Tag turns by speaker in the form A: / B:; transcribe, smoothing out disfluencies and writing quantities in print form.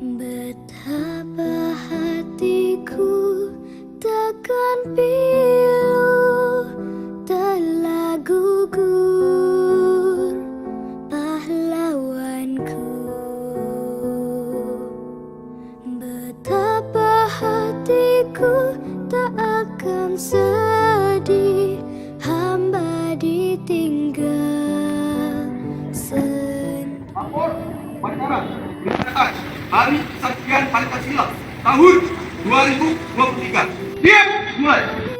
A: Betapa hatiku takkan pilu, telah gugur pahlawanku. Betapa hatiku tak akan sedih, hamba ditinggal sendiri.
B: Lapor perkara penghinaan Hari Kesaktian Pancasila tahun 2023. Diam! Mulai!